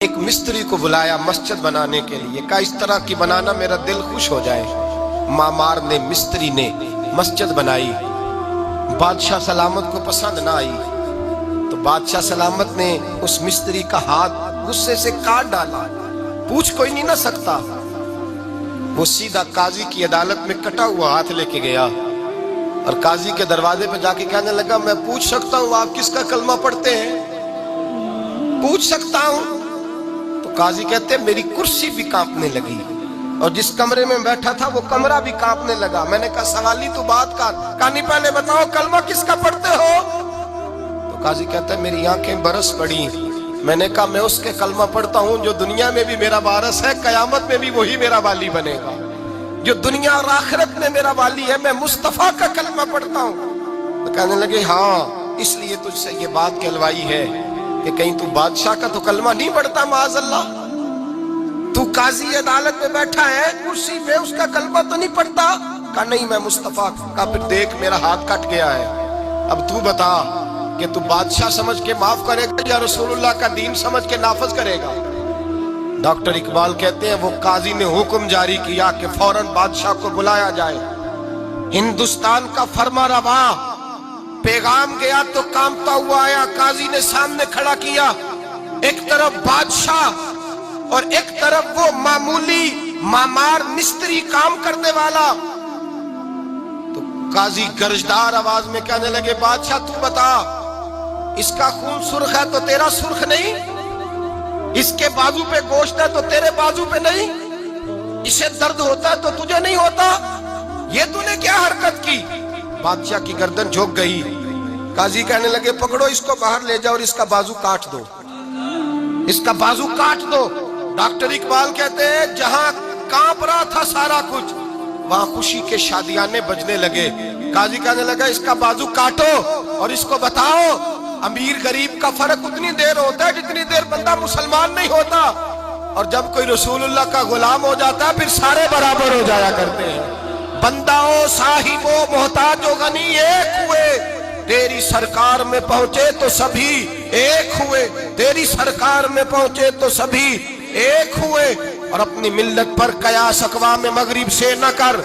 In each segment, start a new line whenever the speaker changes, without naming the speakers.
ایک مستری کو بلایا مسجد بنانے کے لیے، کہا اس طرح کی بنانا میرا دل خوش ہو جائے۔ معمار نے، مستری نے مسجد بنائی، بادشاہ سلامت کو پسند نہ آئی تو بادشاہ سلامت نے اس مستری کا ہاتھ غصے سے کاٹ ڈالا، پوچھ کوئی نہیں نہ سکتا۔ وہ سیدھا قاضی کی عدالت میں کٹا ہوا ہاتھ لے کے گیا اور قاضی کے دروازے پہ جا کے کہنے لگا میں پوچھ سکتا ہوں آپ کس کا کلمہ پڑھتے ہیں؟ پوچھ سکتا ہوں؟ تو قاضی کہتے میری کرسی بھی کانپنے لگی اور جس کمرے میں بیٹھا تھا وہ کمرہ بھی کانپنے لگا۔ میں نے کہا سوالی تو بات کر، کہانی پہلے بتاؤ کلمہ کس کا پڑھتے ہو؟ تو قاضی کہتا ہے میری آنکھیں برس پڑی۔ میں نے کہا میں اس کے کلمہ پڑھتا ہوں جو دنیا میں بھی میرا وارث ہے، قیامت میں بھی وہی میرا والی بنے گا، جو دنیا اور آخرت میں میرا والی ہے، میں مصطفیٰ کا کلمہ پڑھتا ہوں۔ تو کہنے لگے ہاں اس لیے تجھ سے یہ بات کہلوائی ہے کہ کہیں تو بادشاہ کا تو کلمہ نہیں پڑھتا، معاذ اللہ، تو قاضی عدالت میں بیٹھا ہے کرسی پہ، اس کا کلمہ تو نہیں پڑھتا؟ کہا نہیں میں مصطفیٰ کا۔ پھر دیکھ میرا ہاتھ کٹ گیا ہے، اب تو بتا کہ تو بادشاہ سمجھ کے معاف کرے گا یا رسول اللہ کا دین سمجھ کے نافذ کرے گا؟ ڈاکٹر اقبال کہتے ہیں وہ قاضی نے حکم جاری کیا کہ فوراً بادشاہ کو بلایا جائے۔ ہندوستان کا فرما روا پیغام گیا تو کانپتا ہوا آیا، قاضی نے سامنے کھڑا کیا، ایک طرف بادشاہ اور ایک طرف وہ معمولی معمار مستری کام کرنے والا۔ تو قاضی گرجدار آواز میں کہنے لگے بادشاہ تو بتا، اس کا خون سرخ ہے تو تیرا سرخ نہیں؟ اس کے بازو پہ گوشت ہے تو تیرے بازو پہ نہیں؟ اسے درد ہوتا ہے تو تجھے نہیں ہوتا؟ یہ تو نے کیا حرکت کی؟ بادشاہ کی گردن جھک گئی۔ قاضی کہنے لگے پکڑو اس کو باہر لے جاؤ اور اس کا بازو کاٹ دو، اس کا بازو کاٹ دو۔ ڈاکٹر اقبال کہتے ہیں جہاں کانپ رہا تھا سارا کچھ وہاں خوشی کے شادیانے بجنے لگے۔ قاضی کہنے لگا اس کا بازو کاٹو اور اس کو بتاؤ امیر غریب کا فرق اتنی دیر ہوتا ہے جتنی دیر بندہ مسلمان نہیں ہوتا، اور جب کوئی رسول اللہ کا غلام ہو جاتا ہے پھر سارے برابر ہو جایا کرتے ہیں۔ بندہ ہو صاحب ہو محتاج ہو غنی ایک ہوئے، تیری سرکار میں پہنچے تو سبھی ایک ہوئے، تیری سرکار میں پہنچے تو سبھی ایک ہوئے۔ اور اپنی ملت پر قیاس اقوام مغرب سے نہ کر،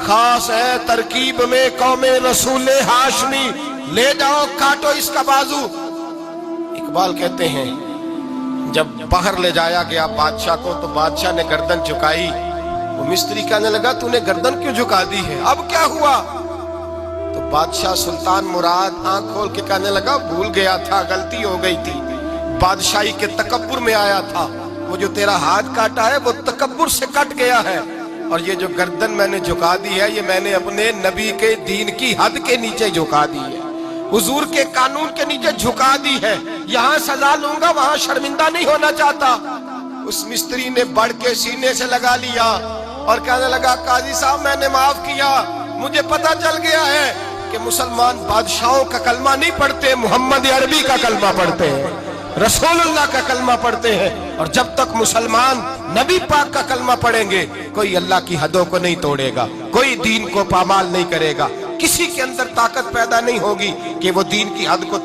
خاص ہے ترکیب میں قوم رسول ہاشمی، لے جاؤ کاٹو اس کا بازو۔ اقبال کہتے ہیں جب باہر لے جایا گیا بادشاہ کو تو بادشاہ نے گردن جھکائی۔ وہ مستری کہنے لگا تو نے گردن کیوں جھکا دی ہے، اب کیا ہوا؟ تو بادشاہ سلطان مراد آنکھ کھول کے کہنے لگا بھول گیا تھا، غلطی ہو گئی تھی، بادشاہی کے تکبر میں آیا تھا، وہ جو تیرا ہاتھ کاٹا ہے وہ تکبر سے کٹ گیا ہے، اور یہ جو گردن میں نے جھکا دی ہے یہ میں نے اپنے نبی کے دین کی حد کے نیچے جھکا دی ہے، حضور کے قانون کے نیچے جھکا دی ہے، یہاں سزا لوں گا وہاں شرمندہ نہیں ہونا چاہتا۔ اس مستری نے بڑھ کے سینے سے لگا لیا اور کہنے لگا قاضی صاحب میں نے معاف کیا، مجھے پتا چل گیا ہے کہ مسلمان بادشاہوں کا کلمہ نہیں پڑھتے، محمد عربی کا کلمہ پڑھتے ہیں، رسول اللہ کا کلمہ پڑھتے ہیں، اور جب تک مسلمان نبی پاک کا کلمہ پڑھیں گے کوئی اللہ کی حدوں کو نہیں توڑے گا، کوئی دین کو پامال نہیں کرے گا، کسی کے اندر طاقت پیدا نہیں ہوگی کہ وہ دین کی حد کو